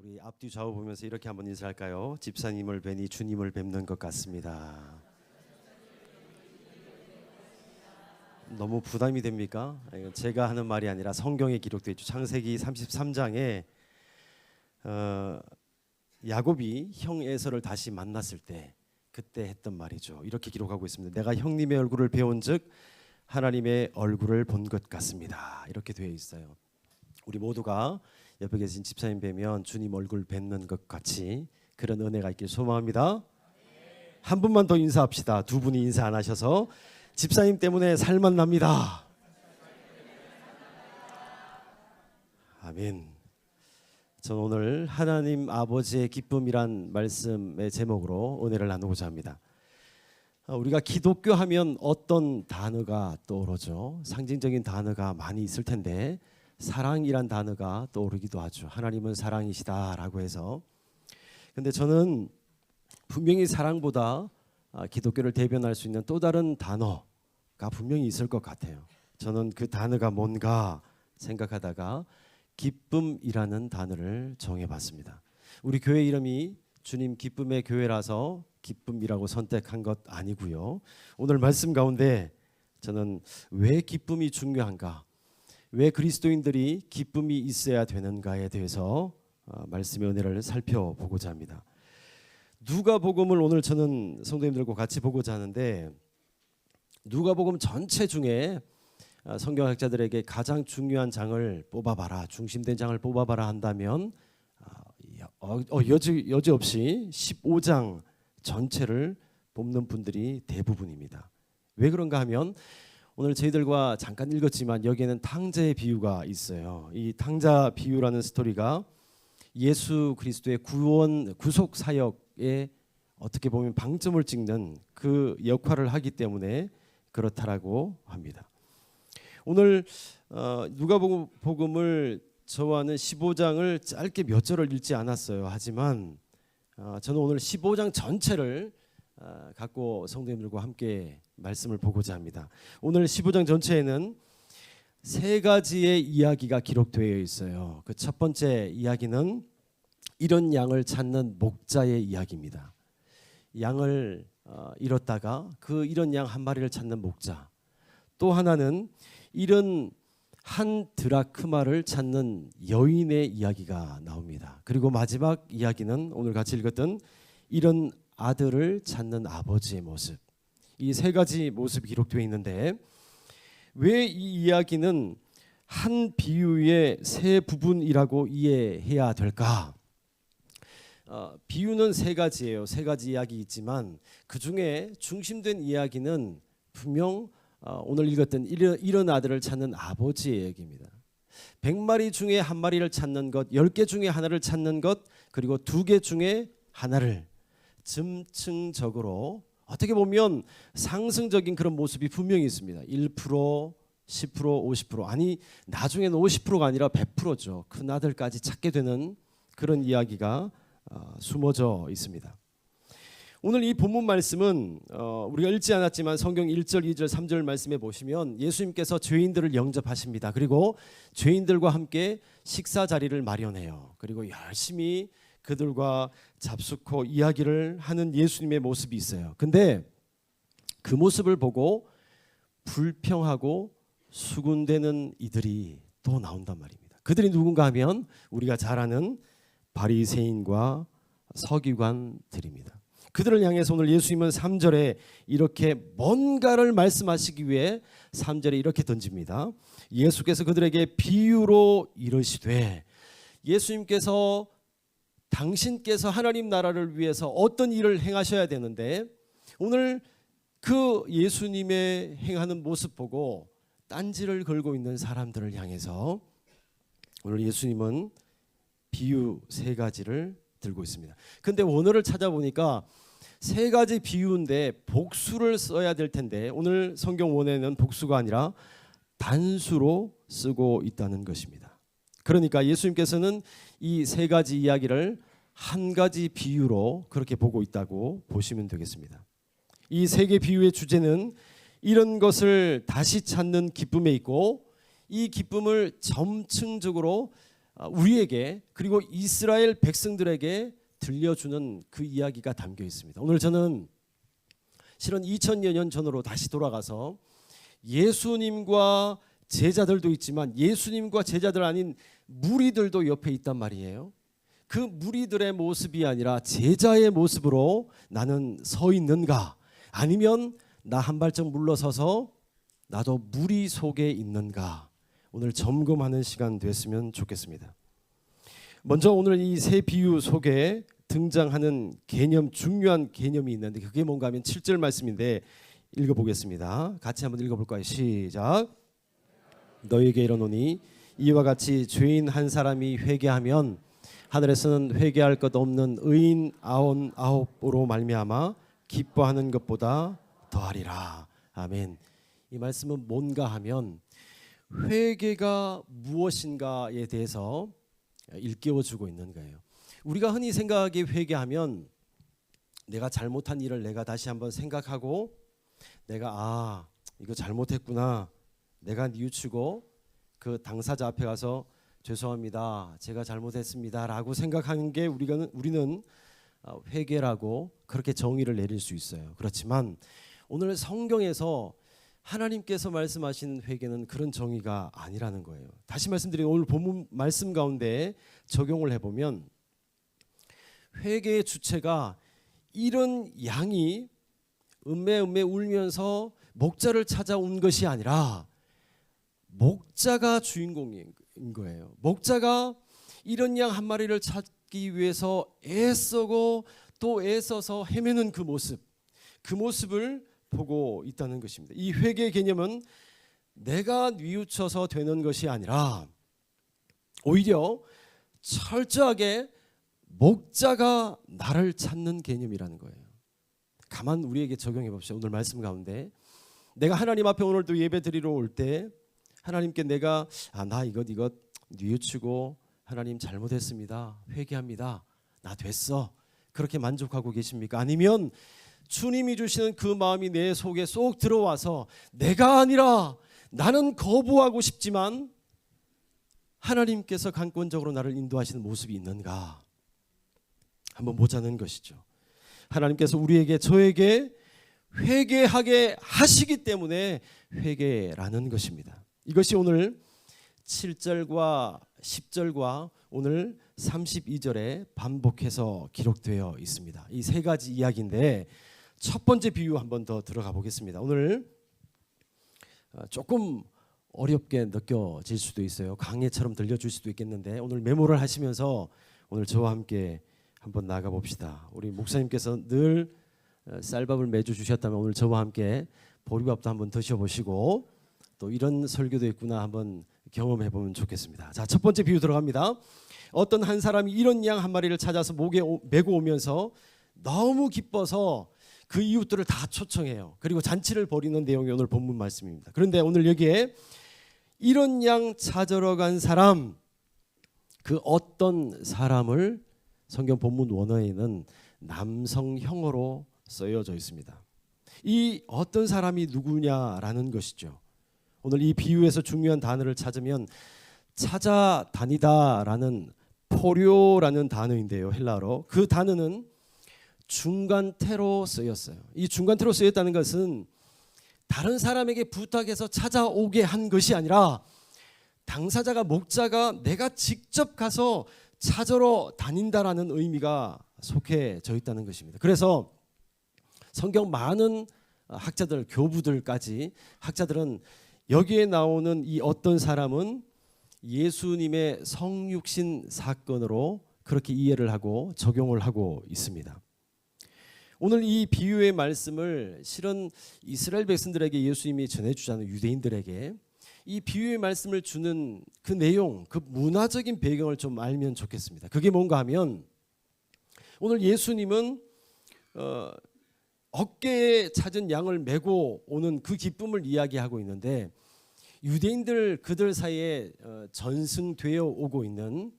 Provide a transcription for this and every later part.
우리 앞뒤 좌우 보면서 이렇게 한번 인사할까요? 집사님을 뵈니 주님을 뵙는 것 같습니다. 너무 부담이 됩니까? 이건 제가 하는 말이 아니라 성경에 기록되어 있죠. 창세기 33장에 야곱이 형 에서를 다시 만났을 때 그때 했던 말이죠. 이렇게 기록하고 있습니다. 내가 형님의 얼굴을 배운즉 하나님의 얼굴을 본 것 같습니다. 이렇게 되어 있어요. 우리 모두가 옆에 계신 집사님 뵈면 주님 얼굴 뵙는 것 같이 그런 은혜가 있길 소망합니다. 한 분만 더 인사합시다. 두 분이 인사 안 하셔서 집사님 때문에 살만 납니다. 아멘. 저는 오늘 하나님 아버지의 기쁨이란 말씀의 제목으로 은혜를 나누고자 합니다. 우리가 기독교 하면 어떤 단어가 떠오르죠? 상징적인 단어가 많이 있을 텐데 사랑이란 단어가 떠오르기도 하죠. 하나님은 사랑이시다라고 해서. 근데 저는 분명히 사랑보다 기독교를 대변할 수 있는 또 다른 단어가 분명히 있을 것 같아요. 저는 그 단어가 뭔가 생각하다가 기쁨이라는 단어를 정해봤습니다. 우리 교회 이름이 주님 기쁨의 교회라서 기쁨이라고 선택한 것 아니고요. 오늘 말씀 가운데 저는 왜 기쁨이 중요한가, 왜 그리스도인들이 기쁨이 있어야 되는가에 대해서 말씀의 은혜를 살펴보고자 합니다. 누가복음을 오늘 저는 성도님들과 같이 보고자 하는데, 누가복음 전체 중에 성경학자들에게 가장 중요한 장을 뽑아봐라, 중심된 장을 뽑아봐라 한다면 여지없이 15장 전체를 뽑는 분들이 대부분입니다. 왜 그런가 하면 오늘 저희들과 잠깐 읽었지만 여기에는 탕자의 비유가 있어요. 이 탕자 비유라는 스토리가 예수 그리스도의 구속 사역에 어떻게 보면 방점을 찍는 그 역할을 하기 때문에 그렇다라고 합니다. 오늘 누가복음을 저와는 15장을 짧게 몇 절을 읽지 않았어요. 하지만 저는 오늘 15장 전체를 갖고 성도님들과 함께 말씀을 보고자 합니다. 오늘 15장 전체에는 세 가지의 이야기가 기록되어 있어요. 그 첫 번째 이야기는 잃은 양을 찾는 목자의 이야기입니다. 양을 잃었다가 그 잃은 양 한 마리를 찾는 목자. 또 하나는 잃은 한 드라크마를 찾는 여인의 이야기가 나옵니다. 그리고 마지막 이야기는 오늘 같이 읽었던 잃은 아들을 찾는 아버지의 모습. 이 세 가지 모습이 기록되어 있는데 왜 이 이야기는 한 비유의 세 부분이라고 이해해야 될까? 비유는 세 가지예요. 세 가지 이야기 있지만 그 중에 중심된 이야기는 분명 오늘 읽었던 잃은 아들을 찾는 아버지의 얘기입니다. 100마리 중에 한 마리를 찾는 것, 10개 중에 하나를 찾는 것, 그리고 2개 중에 하나를 점층적으로 어떻게 보면 상승적인 그런 모습이 분명히 있습니다. 1%, 10%, 50%, 아니 나중에는 50%가 아니라 100%죠. 큰 아들까지 찾게 되는 그런 이야기가 숨어져 있습니다. 오늘 이 본문 말씀은 우리가 읽지 않았지만 성경 1절, 2절, 3절 말씀에 보시면 예수님께서 죄인들을 영접하십니다. 그리고 죄인들과 함께 식사 자리를 마련해요. 그리고 열심히 그들과 잡수고 이야기를 하는 예수님의 모습이 있어요. 근데 그 모습을 보고 불평하고 수군대는 이들이 또 나온단 말입니다. 그들이 누군가 하면 우리가 잘 아는 바리새인과 서기관들입니다. 그들을 향해서 오늘 예수님은 3절에 이렇게 뭔가를 말씀하시기 위해 3절에 이렇게 던집니다. 예수께서 그들에게 비유로 이르시되, 예수님께서 당신께서 하나님 나라를 위해서 어떤 일을 행하셔야 되는데 오늘 그 예수님의 행하는 모습 보고 딴지를 걸고 있는 사람들을 향해서 오늘 예수님은 비유 세 가지를 들고 있습니다. 근데 원어를 찾아보니까 세 가지 비유인데 복수를 써야 될 텐데 오늘 성경 원어에는 복수가 아니라 단수로 쓰고 있다는 것입니다. 그러니까 예수님께서는 이 세 가지 이야기를 한 가지 비유로 그렇게 보고 있다고 보시면 되겠습니다. 이 세 개 비유의 주제는 이런 것을 다시 찾는 기쁨에 있고 이 기쁨을 점층적으로 우리에게 그리고 이스라엘 백성들에게 들려주는 그 이야기가 담겨 있습니다. 오늘 저는 실은 2000여 년 전으로 다시 돌아가서 예수님과 제자들도 있지만 예수님과 제자들 아닌 무리들도 옆에 있단 말이에요. 그 무리들의 모습이 아니라 제자의 모습으로 나는 서 있는가, 아니면 나 한 발짝 물러서서 나도 무리 속에 있는가, 오늘 점검하는 시간 됐으면 좋겠습니다. 먼저 오늘 이 세 비유 속에 등장하는 개념, 중요한 개념이 있는데 그게 뭔가 하면 7절 말씀인데 읽어보겠습니다. 같이 한번 읽어볼까요? 시작. 너희에게 이르노니 이와 같이 죄인 한 사람이 회개하면 하늘에서는 회개할 것 없는 의인 99으로 말미암아 기뻐하는 것보다 더하리라. 아멘. 이 말씀은 뭔가 하면 회개가 무엇인가에 대해서 일깨워주고 있는 거예요. 우리가 흔히 생각하기에 회개하면 내가 잘못한 일을 내가 다시 한번 생각하고 내가 이거 잘못했구나, 내가 뉘우치고 그 당사자 앞에 가서 죄송합니다, 제가 잘못했습니다 라고 생각하는 게 우리는 회개라고 그렇게 정의를 내릴 수 있어요. 그렇지만 오늘 성경에서 하나님께서 말씀하신 회개는 그런 정의가 아니라는 거예요. 다시 말씀드리면 오늘 본문 말씀 가운데 적용을 해보면 회개의 주체가 이런 양이 음매 울면서 목자를 찾아온 것이 아니라 목자가 주인공인 거예요. 목자가 이런 양 한 마리를 찾기 위해서 애쓰고 또 애써서 헤매는 그 모습을 보고 있다는 것입니다. 이 회개의 개념은 내가 뉘우쳐서 되는 것이 아니라 오히려 철저하게 목자가 나를 찾는 개념이라는 거예요. 가만 우리에게 적용해 봅시다. 오늘 말씀 가운데 내가 하나님 앞에 오늘도 예배 드리러 올 때 하나님께 내가 나 이것 뉘우치고 하나님 잘못했습니다, 회개합니다, 나 됐어, 그렇게 만족하고 계십니까? 아니면 주님이 주시는 그 마음이 내 속에 쏙 들어와서 내가 아니라 나는 거부하고 싶지만 하나님께서 강권적으로 나를 인도하시는 모습이 있는가 한번 보자는 것이죠. 하나님께서 우리에게 저에게 회개하게 하시기 때문에 회개라는 것입니다. 이것이 오늘 7절과 10절과 오늘 32절에 반복해서 기록되어 있습니다. 이 세 가지 이야기인데 첫 번째 비유 한번 더 들어가 보겠습니다. 오늘 조금 어렵게 느껴질 수도 있어요. 강해처럼 들려줄 수도 있겠는데 오늘 메모를 하시면서 오늘 저와 함께 한번 나가 봅시다. 우리 목사님께서 늘 쌀밥을 매주 주셨다면 오늘 저와 함께 보리밥도 한번 드셔보시고 또 이런 설교도 있구나 한번 경험해 보면 좋겠습니다. 자, 첫 번째 비유 들어갑니다. 어떤 한 사람이 이런 양 한 마리를 찾아서 목에 메고 오면서 너무 기뻐서 그 이웃들을 다 초청해요. 그리고 잔치를 벌이는 내용이 오늘 본문 말씀입니다. 그런데 오늘 여기에 이런 양 찾으러 간 사람, 그 어떤 사람을 성경 본문 원어에는 남성형어로 쓰여져 있습니다. 이 어떤 사람이 누구냐라는 것이죠. 오늘 이 비유에서 중요한 단어를 찾으면 찾아다니다라는 포료라는 단어인데요. 헬라어로. 그 단어는 중간태로 쓰였어요. 이 중간태로 쓰였다는 것은 다른 사람에게 부탁해서 찾아오게 한 것이 아니라 당사자가 목자가 내가 직접 가서 찾으러 다닌다라는 의미가 속해져 있다는 것입니다. 그래서 성경 많은 학자들, 교부들까지 학자들은 여기에 나오는 이 어떤 사람은 예수님의 성육신 사건으로 그렇게 이해를 하고 적용을 하고 있습니다. 오늘 이 비유의 말씀을 실은 이스라엘 백성들에게 예수님이 전해주자는 유대인들에게 이 비유의 말씀을 주는 그 내용, 그 문화적인 배경을 좀 알면 좋겠습니다. 그게 뭔가 하면 오늘 예수님은 어깨에 찾은 양을 메고 오는 그 기쁨을 이야기하고 있는데 유대인들 그들 사이에 전승되어 오고 있는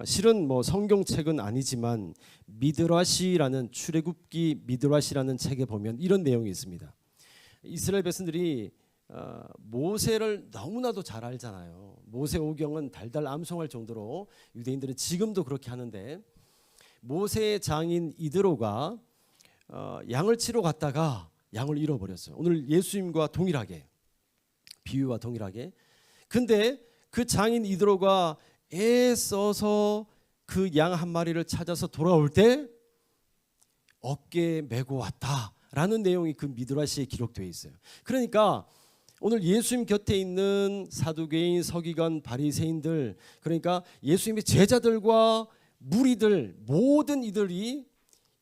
실은 뭐 성경책은 아니지만 미드라시라는 출애굽기 미드라시라는 책에 보면 이런 내용이 있습니다. 이스라엘 백성들이 모세를 너무나도 잘 알잖아요. 모세오경은 달달 암송할 정도로 유대인들은 지금도 그렇게 하는데, 모세의 장인 이드로가 양을 치러 갔다가 양을 잃어버렸어요. 오늘 예수님과 동일하게, 비유와 동일하게. 근데 그 장인 이드로가 애써서 그 양 한 마리를 찾아서 돌아올 때 어깨에 메고 왔다라는 내용이 그 미드라시에 기록되어 있어요. 그러니까 오늘 예수님 곁에 있는 사두개인, 서기관, 바리새인들, 그러니까 예수님의 제자들과 무리들, 모든 이들이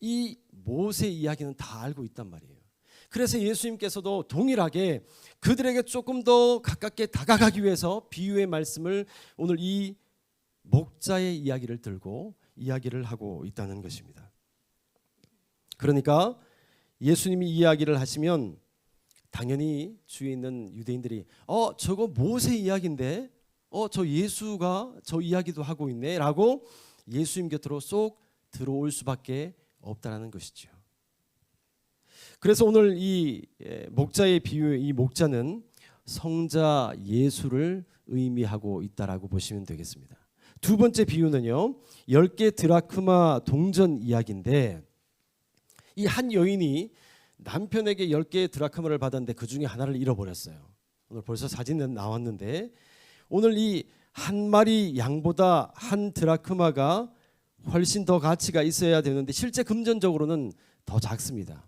이 모세 이야기는 다 알고 있단 말이에요. 그래서 예수님께서도 동일하게 그들에게 조금 더 가깝게 다가가기 위해서 비유의 말씀을 오늘 이 목자의 이야기를 들고 이야기를 하고 있다는 것입니다. 그러니까 예수님이 이야기를 하시면 당연히 주위에 있는 유대인들이 저거 모세 이야기인데 저 예수가 저 이야기도 하고 있네 라고 예수님 곁으로 쏙 들어올 수밖에 없다는 것이죠. 그래서 오늘 이 목자의 비유의 이 목자는 성자 예수를 의미하고 있다라고 보시면 되겠습니다. 두 번째 비유는요, 10개 드라크마 동전 이야기인데, 이 한 여인이 남편에게 10개의 드라크마를 받았는데 그 중에 하나를 잃어버렸어요. 오늘 벌써 사진은 나왔는데, 오늘 이 한 마리 양보다 한 드라크마가 훨씬 더 가치가 있어야 되는데 실제 금전적으로는 더 작습니다.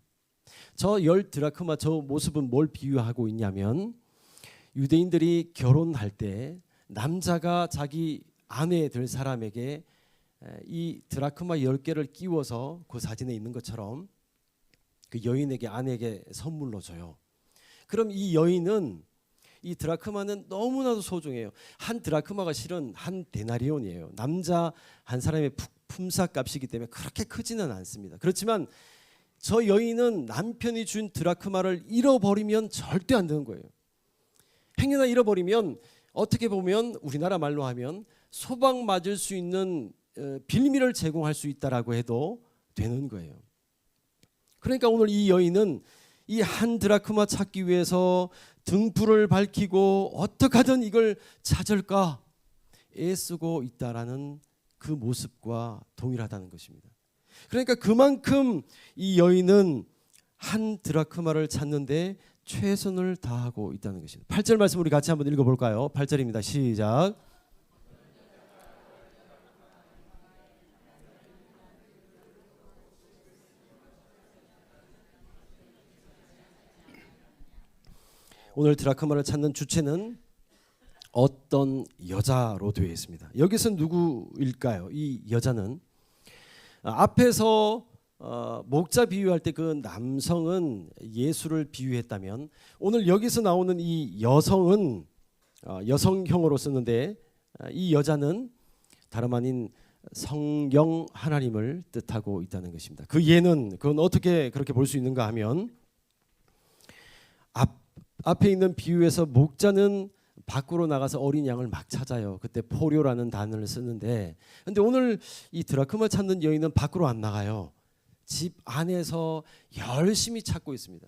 저 10 드라크마 저 모습은 뭘 비유하고 있냐면, 유대인들이 결혼할 때 남자가 자기 아내 될 사람에게 이 드라크마 10개를 끼워서 그 사진에 있는 것처럼 그 여인에게, 아내에게 선물로 줘요. 그럼 이 여인은, 이 드라크마는 너무나도 소중해요. 한 드라크마가 실은 한 데나리온이에요. 남자 한 사람의 품삯값이기 때문에 그렇게 크지는 않습니다. 그렇지만 저 여인은 남편이 준 드라크마를 잃어버리면 절대 안 되는 거예요. 행여나 잃어버리면 어떻게 보면 우리나라 말로 하면 소방 맞을 수 있는 빌미를 제공할 수 있다라고 해도 되는 거예요. 그러니까 오늘 이 여인은 이 한 드라크마 찾기 위해서 등불을 밝히고 어떻게 하든 이걸 찾을까 애쓰고 있다라는 그 모습과 동일하다는 것입니다. 그러니까 그만큼 이 여인은 한 드라크마를 찾는데 최선을 다하고 있다는 것입니다. 8절 말씀 우리 같이 한번 읽어볼까요? 8절입니다. 시작. 오늘 드라크마를 찾는 주체는 어떤 여자로 되어 있습니다. 여기서 누구일까요? 이 여자는 앞에서 목자 비유할 때 그 남성은 예수를 비유했다면, 오늘 여기서 나오는 이 여성은 여성형으로 쓰는데, 이 여자는 다름 아닌 성령 하나님을 뜻하고 있다는 것입니다. 그 예는 그건 어떻게 그렇게 볼 수 있는가 하면, 앞에 있는 비유에서 목자는 밖으로 나가서 어린 양을 막 찾아요. 그때 포료라는 단어를 쓰는데, 근데 오늘 이 드라크마 찾는 여인은 밖으로 안 나가요. 집 안에서 열심히 찾고 있습니다.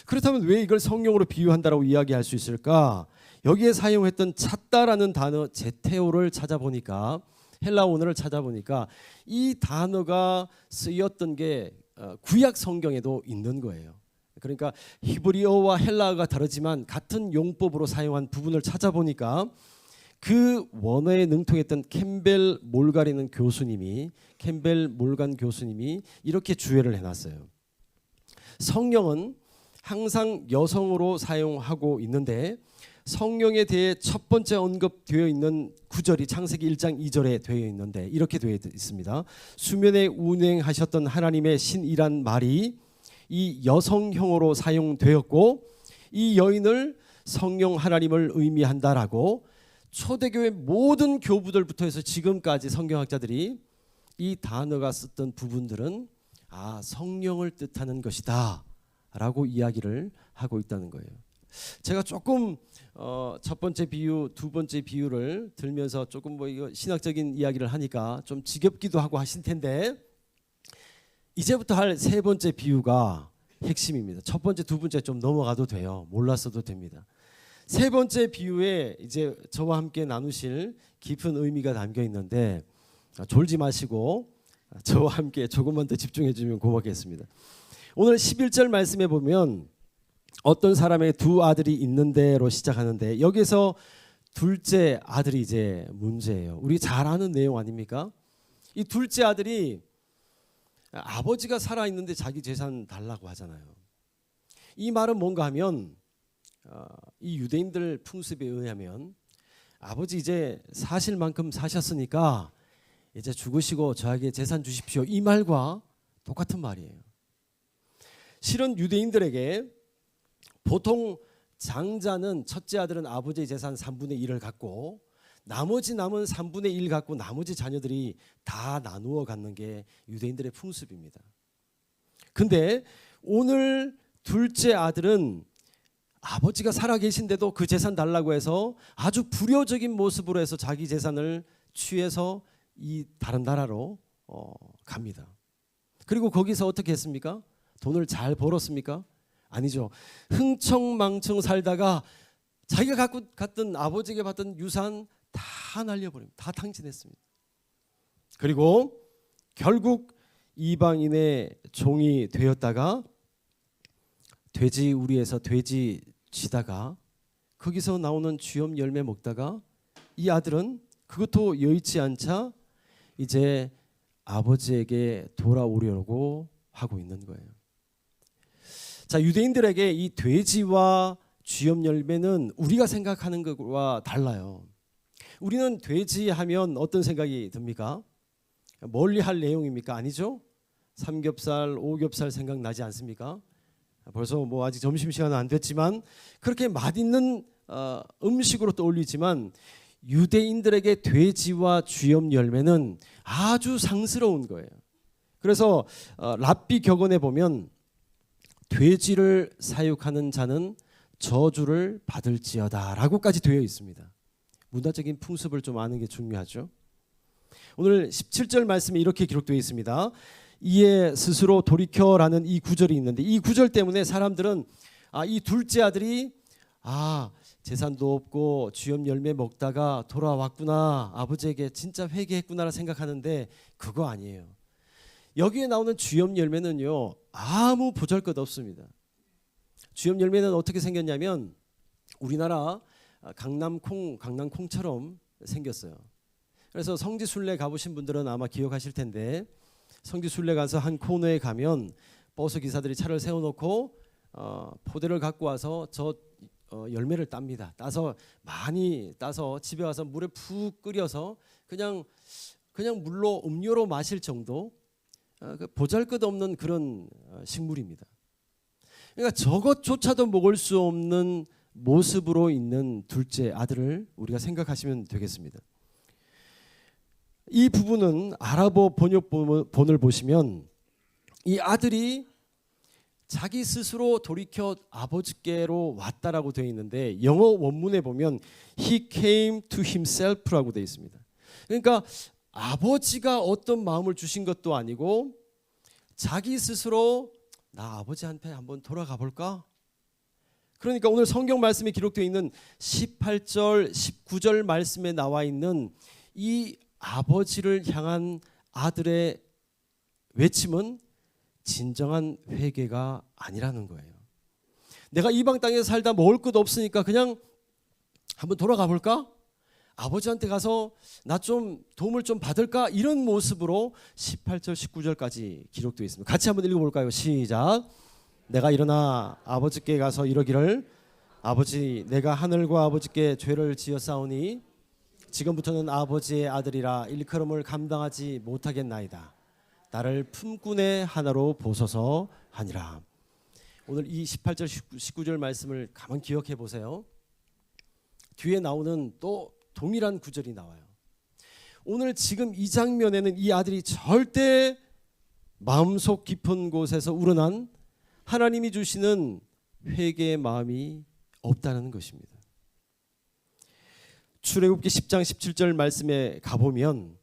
그렇다면 왜 이걸 성령으로 비유한다라고 이야기할 수 있을까? 여기에 사용했던 찾다라는 단어 제테오를 찾아보니까, 헬라 원어를 찾아보니까 이 단어가 쓰였던 게 구약 성경에도 있는 거예요. 그러니까 히브리어와 헬라어가 다르지만 같은 용법으로 사용한 부분을 찾아보니까 그 원어에 능통했던 캠벨 몰간 교수님이 이렇게 주해를 해놨어요. 성령은 항상 여성으로 사용하고 있는데, 성령에 대해 첫 번째 언급되어 있는 구절이 창세기 1장 2절에 되어 있는데 이렇게 되어 있습니다. 수면에 운행하셨던 하나님의 신이란 말이 이 여성형으로 사용되었고, 이 여인을 성령 하나님을 의미한다라고 초대교회 모든 교부들부터 해서 지금까지 성경학자들이 이 단어가 썼던 부분들은 성령을 뜻하는 것이다 라고 이야기를 하고 있다는 거예요. 제가 조금 첫 번째 비유, 두 번째 비유를 들면서 조금 이거 신학적인 이야기를 하니까 좀 지겹기도 하고 하실 텐데, 이제부터 할 세 번째 비유가 핵심입니다. 첫 번째, 두 번째 좀 넘어가도 돼요. 몰랐어도 됩니다. 세 번째 비유에 이제 저와 함께 나누실 깊은 의미가 담겨 있는데 졸지 마시고 저와 함께 조금만 더 집중해 주면 고맙겠습니다. 오늘 11절 말씀에 보면 어떤 사람의 두 아들이 있는데로 시작하는데 여기서 둘째 아들이 이제 문제예요. 우리 잘 아는 내용 아닙니까? 이 둘째 아들이 아버지가 살아 있는데 자기 재산 달라고 하잖아요. 이 말은 뭔가 하면 이 유대인들 풍습에 의하면 아버지 이제 사실 만큼 사셨으니까 이제 죽으시고 저에게 재산 주십시오. 이 말과 똑같은 말이에요. 실은 유대인들에게 보통 장자는 첫째 아들은 아버지의 재산 3분의 1을 갖고 나머지 남은 3분의 1 갖고 나머지 자녀들이 다 나누어 갖는 게 유대인들의 풍습입니다. 근데 오늘 둘째 아들은 아버지가 살아 계신데도 그 재산 달라고 해서 아주 불효적인 모습으로 해서 자기 재산을 취해서 이 다른 나라로 갑니다. 그리고 거기서 어떻게 했습니까? 돈을 잘 벌었습니까? 아니죠. 흥청망청 살다가 자기가 갖고 갔던 아버지에게 받던 유산 다 날려버립니다. 다 탕진했습니다. 그리고 결국 이방인의 종이 되었다가 돼지 우리에서 돼지 쥐다가 거기서 나오는 쥐염 열매 먹다가 이 아들은 그것도 여의치 않자 이제 아버지에게 돌아오려고 하고 있는 거예요. 자, 유대인들에게 이 돼지와 쥐염 열매는 우리가 생각하는 것과 달라요. 우리는 돼지 하면 어떤 생각이 듭니까? 멀리 할 내용입니까? 아니죠? 삼겹살, 오겹살 생각나지 않습니까? 벌써 뭐 아직 점심시간은 안 됐지만 그렇게 맛있는 음식으로 떠올리지만 유대인들에게 돼지와 쥐염 열매는 아주 상스러운 거예요. 그래서 랍비 격언에 보면 돼지를 사육하는 자는 저주를 받을지어다 라고까지 되어 있습니다. 문화적인 풍습을 좀 아는 게 중요하죠. 오늘 17절 말씀에 이렇게 기록되어 있습니다. 이에 스스로 돌이켜라는 이 구절이 있는데 이 구절 때문에 사람들은 이 둘째 아들이 재산도 없고 쥐염 열매 먹다가 돌아왔구나, 아버지에게 진짜 회개했구나라 생각하는데 그거 아니에요. 여기에 나오는 쥐염 열매는요 아무 보잘것 없습니다. 쥐염 열매는 어떻게 생겼냐면 우리나라 강낭콩처럼 생겼어요. 그래서 성지순례 가보신 분들은 아마 기억하실 텐데 성지순례 가서 한 코너에 가면 버스 기사들이 차를 세워놓고 포대를 갖고 와서 저 열매를 땁니다. 따서 많이 따서 집에 와서 물에 푹 끓여서 그냥 물로 음료로 마실 정도 보잘것없는 그런 식물입니다. 그러니까 저것조차도 먹을 수 없는 모습으로 있는 둘째 아들을 우리가 생각하시면 되겠습니다. 이 부분은 아랍어 번역본을 보시면 이 아들이 자기 스스로 돌이켜 아버지께로 왔다라고 되어 있는데 영어 원문에 보면 He came to himself라고 되어 있습니다. 그러니까 아버지가 어떤 마음을 주신 것도 아니고 자기 스스로 나 아버지한테 한번 돌아가 볼까? 그러니까 오늘 성경 말씀에 기록되어 있는 18절, 19절 말씀에 나와 있는 이 아버지를 향한 아들의 외침은 진정한 회개가 아니라는 거예요. 내가 이방 땅에서 살다 먹을 것 없으니까 그냥 한번 돌아가 볼까? 아버지한테 가서 나 좀 도움을 좀 받을까? 이런 모습으로 18절, 19절까지 기록되어 있습니다. 같이 한번 읽어볼까요? 시작. 내가 일어나 아버지께 가서 이러기를 아버지 내가 하늘과 아버지께 죄를 지었사오니 지금부터는 아버지의 아들이라 일컬음을 감당하지 못하겠나이다. 나를 품꾼의 하나로 보소서 하니라. 오늘 이 18절 19절 말씀을 가만 기억해 보세요. 뒤에 나오는 또 동일한 구절이 나와요. 오늘 지금 이 장면에는 이 아들이 절대 마음속 깊은 곳에서 우러난 하나님이 주시는 회개의 마음이 없다는 것입니다. 출애굽기 10장 17절 말씀에 가보면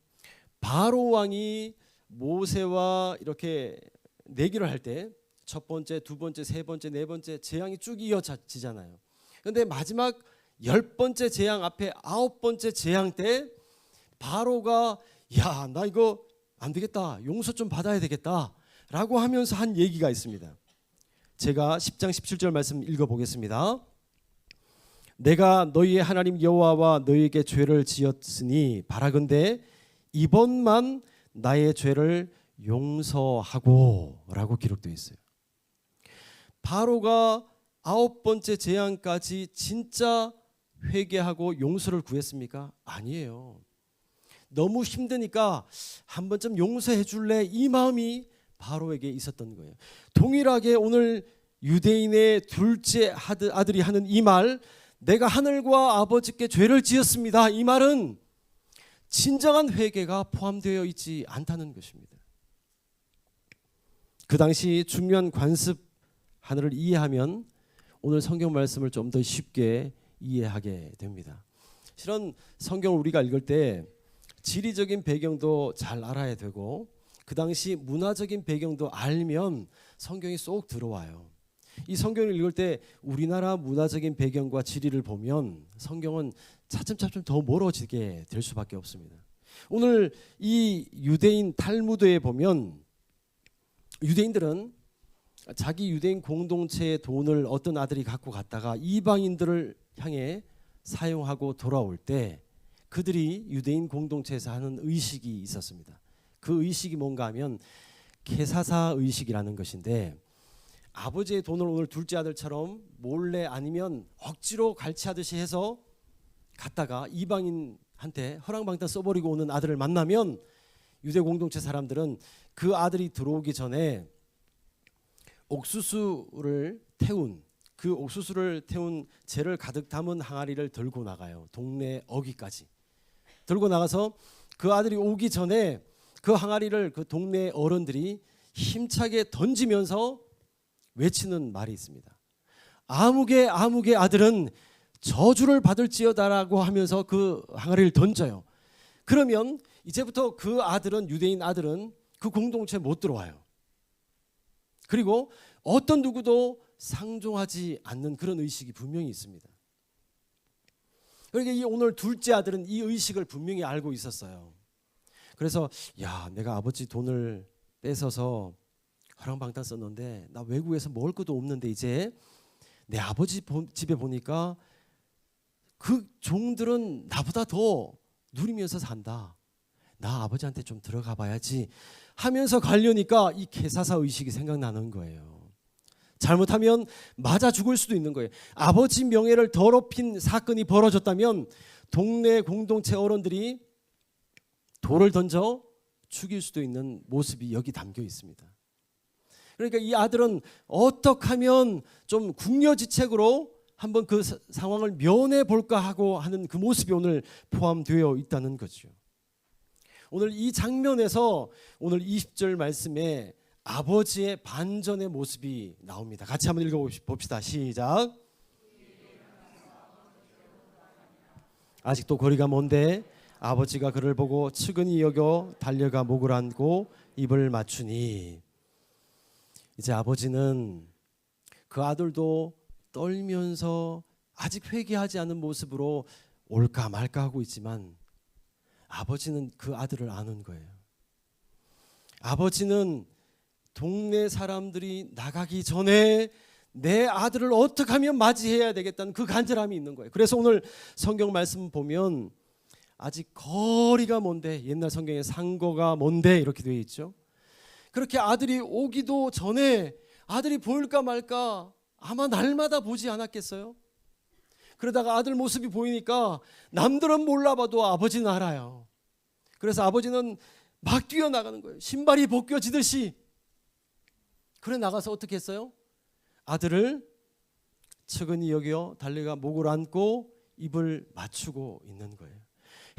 바로 왕이 모세와 이렇게 내기를 할 때 첫 번째, 두 번째, 세 번째, 네 번째 재앙이 쭉 이어지잖아요. 그런데 마지막 10번째 재앙 앞에 9번째 재앙 때 바로가 야, 나 이거 안 되겠다. 용서 좀 받아야 되겠다. 라고 하면서 한 얘기가 있습니다. 제가 10장 17절 말씀 읽어보겠습니다. 내가 너희의 하나님 여호와와 너희에게 죄를 지었으니 바라건대 이번만 나의 죄를 용서하고 라고 기록되어 있어요. 바로가 9번째 재앙까지 진짜 회개하고 용서를 구했습니까? 아니에요. 너무 힘드니까 한 번쯤 용서해 줄래? 이 마음이 바로에게 있었던 거예요. 동일하게 오늘 유대인의 둘째 아들이 하는 이 말, 내가 하늘과 아버지께 죄를 지었습니다. 이 말은 진정한 회개가 포함되어 있지 않다는 것입니다. 그 당시 중요한 관습 하나를 이해하면 오늘 성경 말씀을 좀 더 쉽게 이해하게 됩니다. 실은 성경을 우리가 읽을 때 지리적인 배경도 잘 알아야 되고 그 당시 문화적인 배경도 알면 성경이 쏙 들어와요. 이 성경을 읽을 때 우리나라 문화적인 배경과 지리를 보면 성경은 차츰차츰 더 멀어지게 될 수밖에 없습니다. 오늘 이 유대인 탈무드에 보면 유대인들은 자기 유대인 공동체의 돈을 어떤 아들이 갖고 갔다가 이방인들을 향해 사용하고 돌아올 때 그들이 유대인 공동체에서 하는 의식이 있었습니다. 그 의식이 뭔가 하면 계사사 의식이라는 것인데 아버지의 돈을 오늘 둘째 아들처럼 몰래 아니면 억지로 갈취하듯이 해서 갔다가 이방인한테 허랑방탕 써버리고 오는 아들을 만나면 유대 공동체 사람들은 그 아들이 들어오기 전에 옥수수를 태운 재를 가득 담은 항아리를 들고 나가요. 동네 어귀까지 들고 나가서 그 아들이 오기 전에 그 항아리를 그 동네 어른들이 힘차게 던지면서 외치는 말이 있습니다. 아무개 아들은 저주를 받을지어다라고 하면서 그 항아리를 던져요. 그러면 이제부터 그 아들은 유대인 아들은 그 공동체에 못 들어와요. 그리고 어떤 누구도 상종하지 않는 그런 의식이 분명히 있습니다. 그러니까 이 오늘 둘째 아들은 이 의식을 분명히 알고 있었어요. 그래서 야, 내가 아버지 돈을 뺏어서 허랑방탕 썼는데 나 외국에서 먹을 것도 없는데 이제 내 아버지 집에 보니까 그 종들은 나보다 더 누리면서 산다. 나 아버지한테 좀 들어가 봐야지 하면서 가려니까 이 계사사 의식이 생각나는 거예요. 잘못하면 맞아 죽을 수도 있는 거예요. 아버지 명예를 더럽힌 사건이 벌어졌다면 동네 공동체 어른들이 돌을 던져 죽일 수도 있는 모습이 여기 담겨 있습니다. 그러니까 이 아들은 어떻게 하면 좀 궁여지책으로 한번 그 상황을 면해 볼까 하고 하는 그 모습이 오늘 포함되어 있다는 거죠. 오늘 이 장면에서 오늘 20절 말씀에 아버지의 반전의 모습이 나옵니다. 같이 한번 읽어봅시다. 시작. 아직도 거리가 먼데 아버지가 그를 보고 측은히 여겨 달려가 목을 안고 입을 맞추니 이제 아버지는 그 아들도 떨면서 아직 회개하지 않은 모습으로 올까 말까 하고 있지만 아버지는 그 아들을 아는 거예요. 아버지는 동네 사람들이 나가기 전에 내 아들을 어떻게 하면 맞이해야 되겠다는 그 간절함이 있는 거예요. 그래서 오늘 성경 말씀 보면 아직 거리가 먼데, 옛날 성경에 상거가 먼데 이렇게 되어 있죠. 그렇게 아들이 오기도 전에 아들이 보일까 말까 아마 날마다 보지 않았겠어요? 그러다가 아들 모습이 보이니까 남들은 몰라봐도 아버지는 알아요. 그래서 아버지는 막 뛰어나가는 거예요. 신발이 벗겨지듯이. 그래 나가서 어떻게 했어요? 아들을 측은히 여겨 달려가 목을 안고 입을 맞추고 있는 거예요.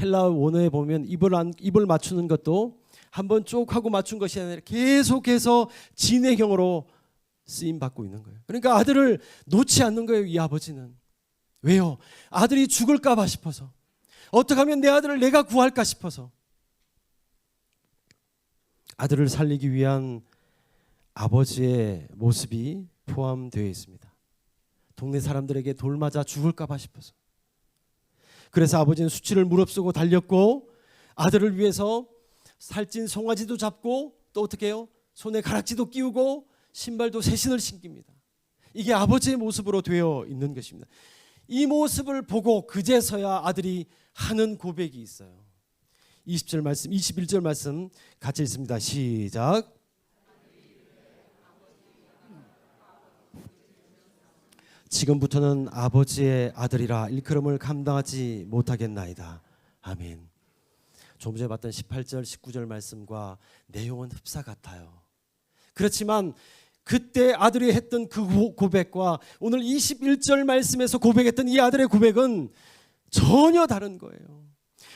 헬라 원어에 보면 입을 맞추는 것도 한번 쭉 하고 맞춘 것이 아니라 계속해서 진행형으로 쓰임 받고 있는 거예요. 그러니까 아들을 놓지 않는 거예요. 이 아버지는. 왜요? 아들이 죽을까 봐 싶어서. 어떻게 하면 내 아들을 내가 구할까 싶어서. 아들을 살리기 위한 아버지의 모습이 포함되어 있습니다. 동네 사람들에게 돌 맞아 죽을까 봐 싶어서. 그래서 아버지는 수치를 무릅쓰고 달렸고 아들을 위해서 살찐 송아지도 잡고 또 어떻게 해요? 손에 가락지도 끼우고 신발도 새 신을 신깁니다. 이게 아버지의 모습으로 되어 있는 것입니다. 이 모습을 보고 그제서야 아들이 하는 고백이 있어요. 20절 말씀, 21절 말씀 같이 읽습니다. 시작. 지금부터는 아버지의 아들이라 일컬음을 감당하지 못하겠나이다. 아멘. 좀 전에 봤던 18절, 19절 말씀과 내용은 흡사 같아요. 그렇지만 그때 아들이 했던 그 고백과 오늘 21절 말씀에서 고백했던 이 아들의 고백은 전혀 다른 거예요.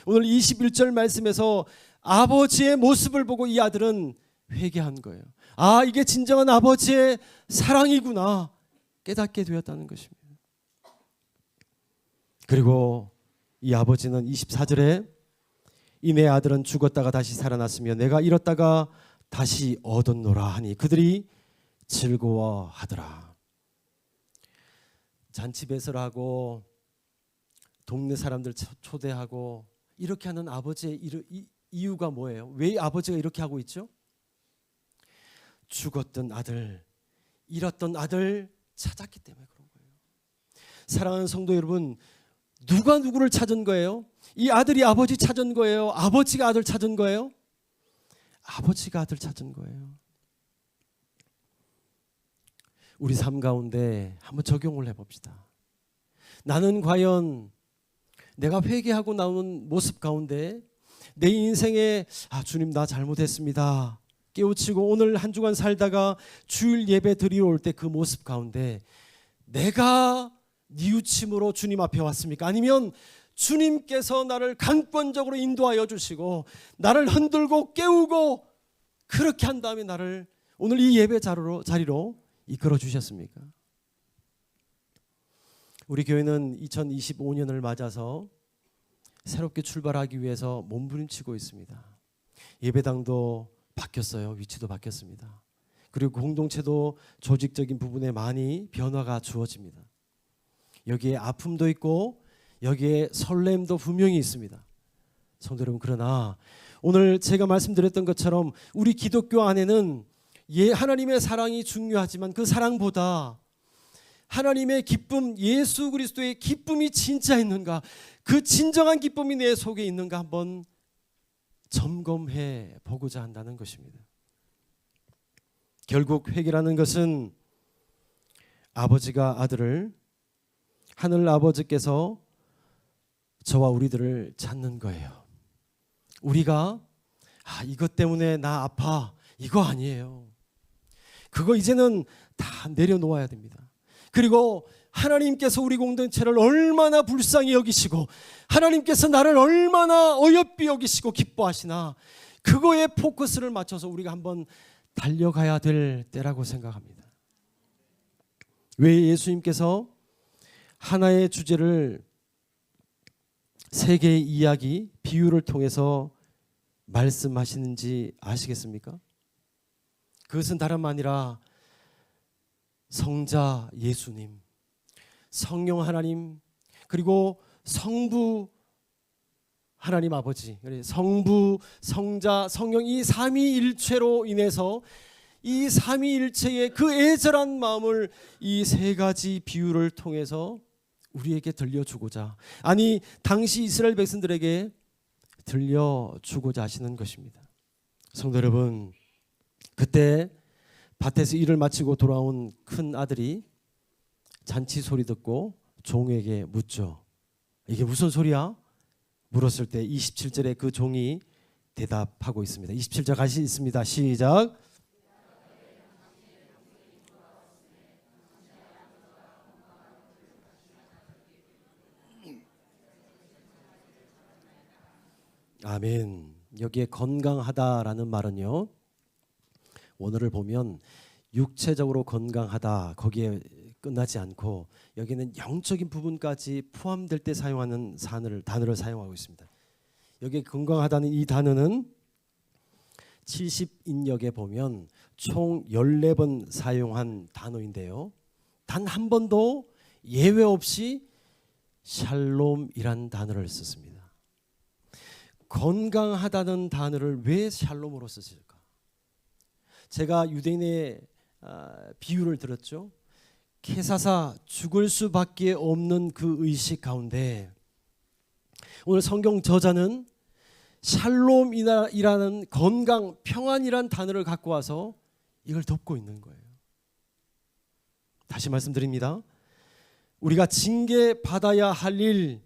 오늘 21절 말씀에서 아버지의 모습을 보고 이 아들은 회개한 거예요. 아, 이게 진정한 아버지의 사랑이구나 깨닫게 되었다는 것입니다. 그리고 이 아버지는 24절에 이 내 아들은 죽었다가 다시 살아났으며 내가 잃었다가 다시 얻었노라 하니 그들이 즐거워하더라. 잔치 배설하고 동네 사람들 초대하고 이렇게 하는 아버지의 이유가 뭐예요? 왜 아버지가 이렇게 하고 있죠? 죽었던 아들, 잃었던 아들 찾았기 때문에 그런 거예요. 사랑하는 성도 여러분, 누가 누구를 찾은 거예요? 이 아들이 아버지 찾은 거예요? 아버지가 아들 찾은 거예요? 아버지가 아들 찾은 거예요. 우리 삶 가운데 한번 적용을 해봅시다. 나는 과연 내가 회개하고 나오는 모습 가운데 내 인생에 주님 나 잘못했습니다 깨우치고 오늘 한 주간 살다가 주일 예배 드리러 올 때 그 모습 가운데 내가 뉘우침으로 주님 앞에 왔습니까? 아니면 주님께서 나를 강권적으로 인도하여 주시고 나를 흔들고 깨우고 그렇게 한 다음에 나를 오늘 이 예배 자리로 이끌어 주셨습니까? 우리 교회는 2025년을 맞아서 새롭게 출발하기 위해서 몸부림치고 있습니다. 예배당도 바뀌었어요. 위치도 바뀌었습니다. 그리고 공동체도 조직적인 부분에 많이 변화가 주어집니다. 여기에 아픔도 있고 여기에 설렘도 분명히 있습니다. 성도 여러분, 그러나 오늘 제가 말씀드렸던 것처럼 우리 기독교 안에는 하나님의 사랑이 중요하지만 그 사랑보다 하나님의 기쁨, 예수 그리스도의 기쁨이 진짜 있는가, 그 진정한 기쁨이 내 속에 있는가 한번 점검해 보고자 한다는 것입니다. 결국 회개라는 것은 아버지가 아들을, 하늘 아버지께서 저와 우리들을 찾는 거예요. 우리가 이것 때문에 나 아파 이거 아니에요. 그거 이제는 다 내려놓아야 됩니다. 그리고 하나님께서 우리 공동체를 얼마나 불쌍히 여기시고 하나님께서 나를 얼마나 어여삐 여기시고 기뻐하시나 그거에 포커스를 맞춰서 우리가 한번 달려가야 될 때라고 생각합니다. 왜 예수님께서 하나의 주제를 세 개의 이야기, 비유를 통해서 말씀하시는지 아시겠습니까? 그것은 다름 아니라 성자 예수님, 성령 하나님, 그리고 성부 하나님 아버지, 성부, 성자, 성령 이 삼위일체로 인해서 이 삼위일체의 그 애절한 마음을 이 세 가지 비유를 통해서 우리에게 들려주고자, 아니 당시 이스라엘 백성들에게 들려주고자 하시는 것입니다. 성도 여러분, 그때 밭에서 일을 마치고 돌아온 큰 아들이 잔치 소리 듣고 종에게 묻죠. 이게 무슨 소리야? 물었을 때 27절에 그 종이 대답하고 있습니다. 27절 같이 있습니다. 시작. 아멘. 여기에 건강하다라는 말은요, 원어를 보면 육체적으로 건강하다 거기에 끝나지 않고 여기는 영적인 부분까지 포함될 때 사용하는 단어를 사용하고 있습니다. 여기 건강하다는 이 단어는 70인역에 보면 총 14번 사용한 단어인데요, 단 한 번도 예외 없이 샬롬이란 단어를 썼습니다. 건강하다는 단어를 왜 샬롬으로 썼을까? 제가 유대인의 비유를 들었죠. 캐사사 죽을 수밖에 없는 그 의식 가운데 오늘 성경 저자는 샬롬이라는 건강, 평안이란 단어를 갖고 와서 이걸 덮고 있는 거예요. 다시 말씀드립니다. 우리가 징계받아야 할 일,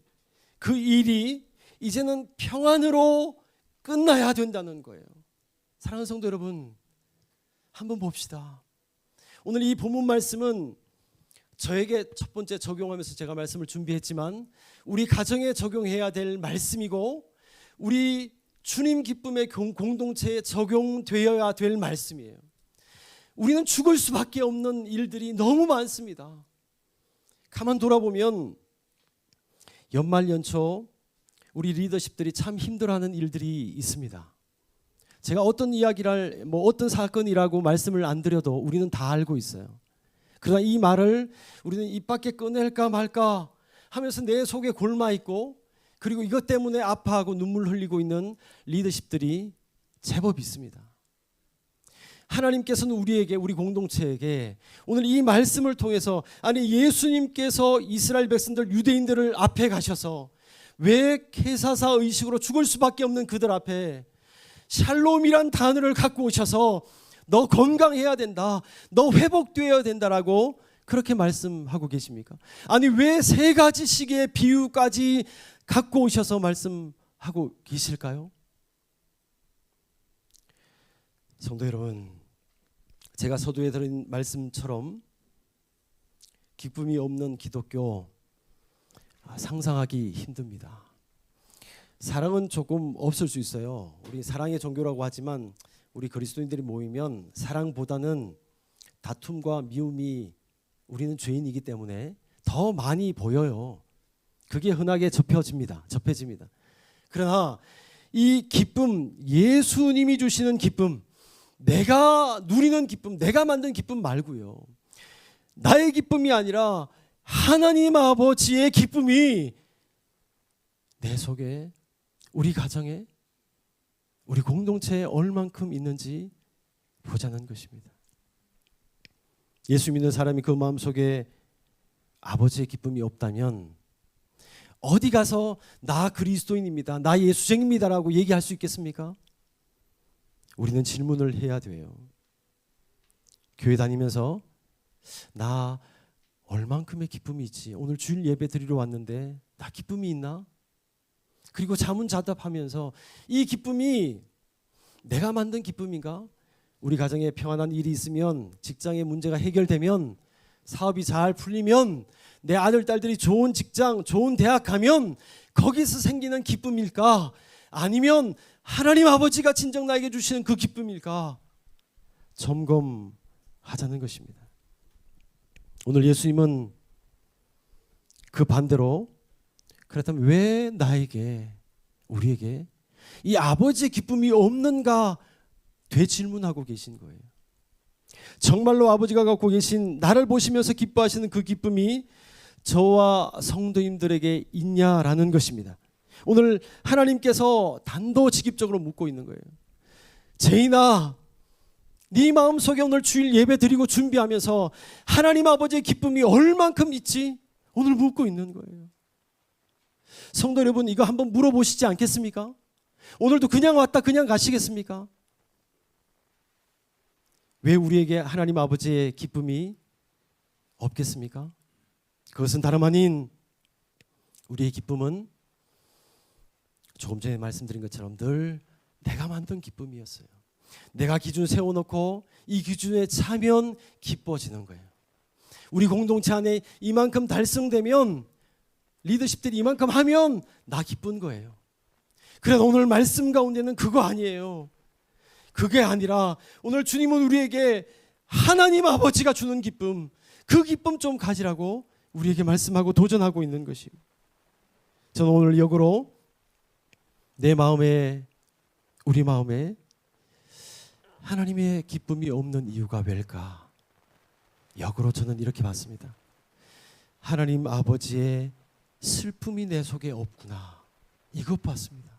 그 일이 이제는 평안으로 끝나야 된다는 거예요. 사랑하는 성도 여러분, 한번 봅시다. 오늘 이 본문 말씀은 저에게 첫 번째 적용하면서 제가 말씀을 준비했지만 우리 가정에 적용해야 될 말씀이고 우리 주님 기쁨의 공동체에 적용되어야 될 말씀이에요. 우리는 죽을 수밖에 없는 일들이 너무 많습니다. 가만 돌아보면 연말 연초 우리 리더십들이 참 힘들어하는 일들이 있습니다. 제가 어떤 이야기를 어떤 사건이라고 말씀을 안 드려도 우리는 다 알고 있어요. 그러나 이 말을 우리는 입 밖에 꺼낼까 말까 하면서 내 속에 골마 있고 그리고 이것 때문에 아파하고 눈물 흘리고 있는 리더십들이 제법 있습니다. 하나님께서는 우리에게, 우리 공동체에게 오늘 이 말씀을 통해서, 아니 예수님께서 이스라엘 백성들, 유대인들을 앞에 가셔서 왜 캐사사 의식으로 죽을 수밖에 없는 그들 앞에 샬롬이란 단어를 갖고 오셔서 너 건강해야 된다, 너 회복되어야 된다라고 그렇게 말씀하고 계십니까? 아니 왜 세 가지씩의 비유까지 갖고 오셔서 말씀하고 계실까요? 성도 여러분, 제가 서두에 드린 말씀처럼 기쁨이 없는 기독교 상상하기 힘듭니다. 사랑은 조금 없을 수 있어요. 우리 사랑의 종교라고 하지만 우리 그리스도인들이 모이면 사랑보다는 다툼과 미움이, 우리는 죄인이기 때문에 더 많이 보여요. 그게 흔하게 접해집니다. 그러나 이 기쁨, 예수님이 주시는 기쁨, 내가 누리는 기쁨, 내가 만든 기쁨 말고요, 나의 기쁨이 아니라 하나님 아버지의 기쁨이 내 속에, 우리 가정에, 우리 공동체에 얼만큼 있는지 보자는 것입니다. 예수 믿는 사람이 그 마음속에 아버지의 기쁨이 없다면 어디 가서 나 그리스도인입니다, 나 예수쟁입니다라고 얘기할 수 있겠습니까? 우리는 질문을 해야 돼요. 교회 다니면서 나 얼만큼의 기쁨이 있지? 오늘 주일 예배 드리러 왔는데 나 기쁨이 있나? 그리고 자문자답하면서 이 기쁨이 내가 만든 기쁨인가? 우리 가정에 평안한 일이 있으면, 직장의 문제가 해결되면, 사업이 잘 풀리면, 내 아들 딸들이 좋은 직장, 좋은 대학 가면 거기서 생기는 기쁨일까? 아니면 하나님 아버지가 진정 나에게 주시는 그 기쁨일까? 점검하자는 것입니다. 오늘 예수님은 그 반대로, 그렇다면 왜 나에게, 우리에게 이 아버지의 기쁨이 없는가 되질문하고 계신 거예요. 정말로 아버지가 갖고 계신, 나를 보시면서 기뻐하시는 그 기쁨이 저와 성도님들에게 있냐라는 것입니다. 오늘 하나님께서 단도직입적으로 묻고 있는 거예요. 죄인아, 네 마음속에 오늘 주일 예배 드리고 준비하면서 하나님 아버지의 기쁨이 얼만큼 있지? 오늘 묻고 있는 거예요. 성도 여러분, 이거 한번 물어보시지 않겠습니까? 오늘도 그냥 왔다 그냥 가시겠습니까? 왜 우리에게 하나님 아버지의 기쁨이 없겠습니까? 그것은 다름 아닌, 우리의 기쁨은 조금 전에 말씀드린 것처럼 늘 내가 만든 기쁨이었어요. 내가 기준 세워놓고 이 기준에 차면 기뻐지는 거예요. 우리 공동체 안에 이만큼 달성되면, 리더십들이 이만큼 하면 나 기쁜 거예요. 그래서 오늘 말씀 가운데는 그거 아니에요. 그게 아니라 오늘 주님은 우리에게 하나님 아버지가 주는 기쁨, 그 기쁨 좀 가지라고 우리에게 말씀하고 도전하고 있는 것입니다. 저는 오늘 역으로 내 마음에, 우리 마음에 하나님의 기쁨이 없는 이유가 왜일까? 역으로 저는 이렇게 봤습니다. 하나님 아버지의 슬픔이 내 속에 없구나. 이것 봤습니다.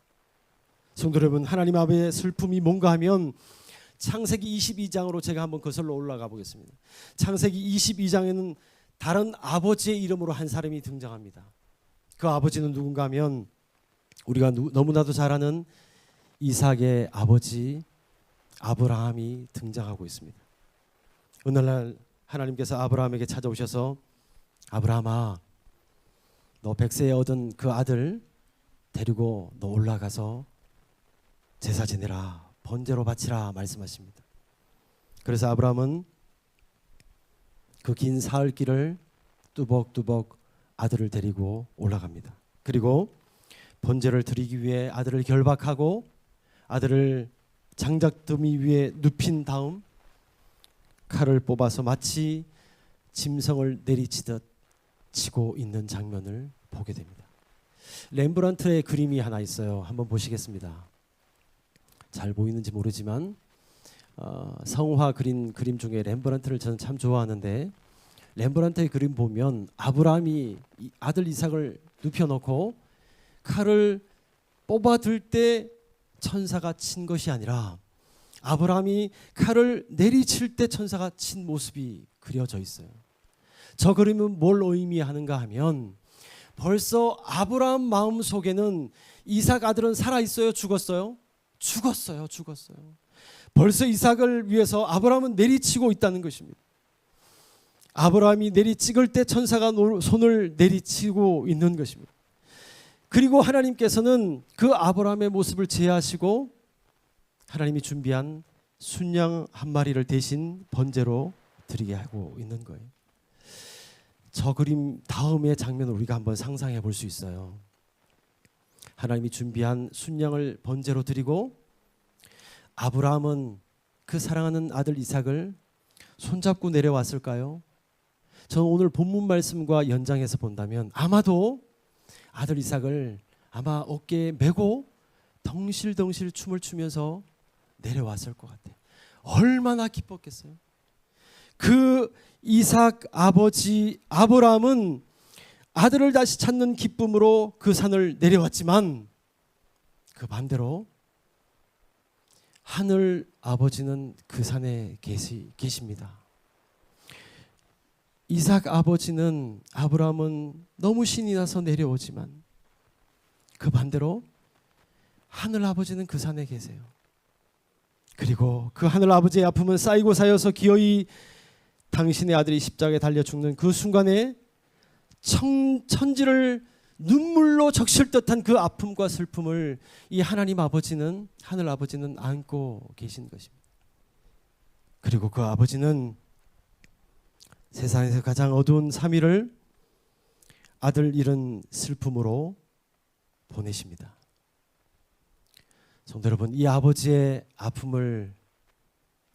성도 여러분, 하나님 앞에 슬픔이 뭔가 하면 창세기 22장으로 제가 한번 거슬러 올라가 보겠습니다. 창세기 22장에는 다른 아버지의 이름으로 한 사람이 등장합니다. 그 아버지는 누군가 하면 우리가 너무나도 잘 아는 이삭의 아버지 아브라함이 등장하고 있습니다. 어느 날 하나님께서 아브라함에게 찾아오셔서 아브라함아, 너 백세에 얻은 그 아들 데리고 너 올라가서 제사 지내라, 번제로 바치라 말씀하십니다. 그래서 아브라함은 그 긴 사흘 길을 뚜벅뚜벅 아들을 데리고 올라갑니다. 그리고 번제를 드리기 위해 아들을 결박하고 아들을 장작더미 위에 눕힌 다음 칼을 뽑아서 마치 짐승을 내리치듯 치고 있는 장면을 보게 됩니다. 렘브란트의 그림이 하나 있어요. 한번 보시겠습니다. 잘 보이는지 모르지만 성화 그린 그림 중에 렘브란트를 저는 참 좋아하는데, 렘브란트의 그림 보면 아브라함이 아들 이삭을 눕혀놓고 칼을 뽑아들 때 천사가 친 것이 아니라 아브라함이 칼을 내리칠 때 천사가 친 모습이 그려져 있어요. 저 그림은 뭘 의미하는가 하면 벌써 아브라함 마음속에는 이삭 아들은 살아있어요? 죽었어요? 죽었어요. 벌써 이삭을 위해서 아브라함은 내리치고 있다는 것입니다. 아브라함이 내리찍을 때 천사가 손을 내리치고 있는 것입니다. 그리고 하나님께서는 그 아브라함의 모습을 제하시고 하나님이 준비한 순양 한 마리를 대신 번제로 드리게 하고 있는 거예요. 저 그림 다음의 장면을 우리가 한번 상상해 볼 수 있어요. 하나님이 준비한 순양을 번제로 드리고 아브라함은 그 사랑하는 아들 이삭을 손잡고 내려왔을까요? 저는 오늘 본문 말씀과 연장해서 본다면 아마도 아들 이삭을 아마 어깨에 메고 덩실덩실 춤을 추면서 내려왔을 것 같아요. 얼마나 기뻤겠어요. 그 이삭 아버지 아브라함은 아들을 다시 찾는 기쁨으로 그 산을 내려왔지만 그 반대로 하늘 아버지는 그 산에 계십니다. 이삭 아버지는 아브라함은 너무 신이 나서 내려오지만 그 반대로 하늘 아버지는 그 산에 계세요. 그리고 그 하늘 아버지의 아픔은 쌓이고 쌓여서 기어이 당신의 아들이 십자가에 달려 죽는 그 순간에 천지를 눈물로 적실 듯한 그 아픔과 슬픔을 이 하나님 아버지는, 하늘 아버지는 안고 계신 것입니다. 그리고 그 아버지는 세상에서 가장 어두운 3일을 아들 잃은 슬픔으로 보내십니다. 성도 여러분, 이 아버지의 아픔을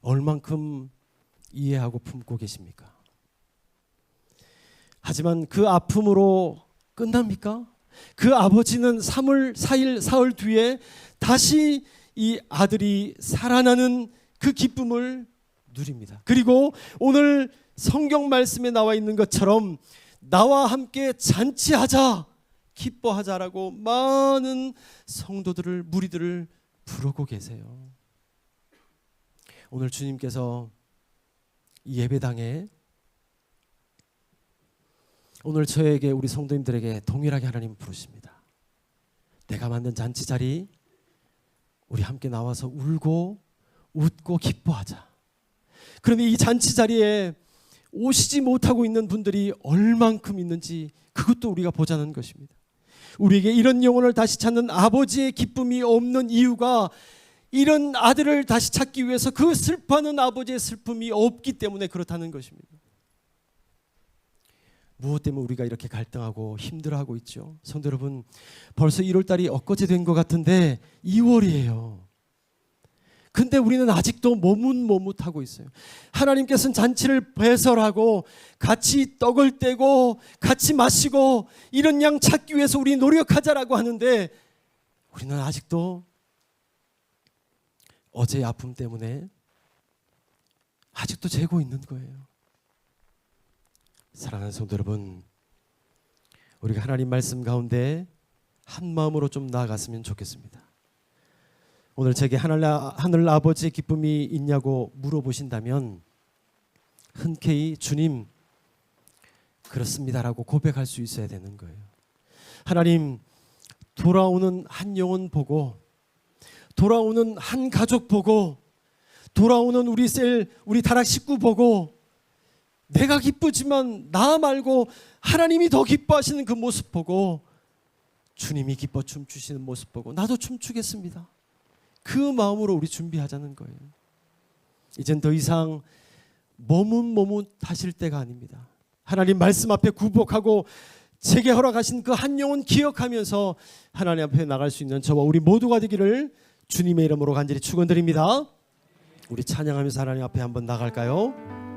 얼만큼 이해하고 품고 계십니까? 하지만 그 아픔으로 끝납니까? 그 아버지는 3일, 4일, 사흘 뒤에 다시 이 아들이 살아나는 그 기쁨을 누립니다. 그리고 오늘 성경 말씀에 나와 있는 것처럼 나와 함께 잔치하자, 기뻐하자라고 많은 성도들을, 무리들을 부르고 계세요. 오늘 주님께서 이 예배당에 오늘 저에게, 우리 성도님들에게 동일하게 하나님 부르십니다. 내가 만든 잔치 자리 우리 함께 나와서 울고 웃고 기뻐하자. 그런데 이 잔치 자리에 오시지 못하고 있는 분들이 얼만큼 있는지 그것도 우리가 보자는 것입니다. 우리에게 이런 영혼을 다시 찾는 아버지의 기쁨이 없는 이유가 이런 아들을 다시 찾기 위해서 그 슬퍼하는 아버지의 슬픔이 없기 때문에 그렇다는 것입니다. 무엇 때문에 우리가 이렇게 갈등하고 힘들어하고 있죠? 성도 여러분, 벌써 1월달이 엊그제 된 것 같은데 2월이에요. 근데 우리는 아직도 머뭇머뭇하고 있어요. 하나님께서는 잔치를 배설하고 같이 떡을 떼고 같이 마시고 이런 양 찾기 위해서 우리 노력하자라고 하는데 우리는 아직도 어제의 아픔 때문에 아직도 재고 있는 거예요. 사랑하는 성도 여러분, 우리가 하나님 말씀 가운데 한 마음으로 좀 나아갔으면 좋겠습니다. 오늘 제게 하늘 아버지의 기쁨이 있냐고 물어보신다면 흔쾌히 주님 그렇습니다라고 고백할 수 있어야 되는 거예요. 하나님, 돌아오는 한 영혼 보고, 돌아오는 한 가족 보고, 돌아오는 우리 다락 식구 보고, 내가 기쁘지만 나 말고 하나님이 더 기뻐하시는 그 모습 보고, 주님이 기뻐 춤추시는 모습 보고 나도 춤추겠습니다. 그 마음으로 우리 준비하자는 거예요. 이젠 더 이상 머뭇머뭇하실 때가 아닙니다. 하나님 말씀 앞에 굴복하고 제게 허락하신 그 한 영혼 기억하면서 하나님 앞에 나갈 수 있는 저와 우리 모두가 되기를 주님의 이름으로 간절히 축원드립니다. 우리 찬양하면서 하나님 앞에 한번 나갈까요?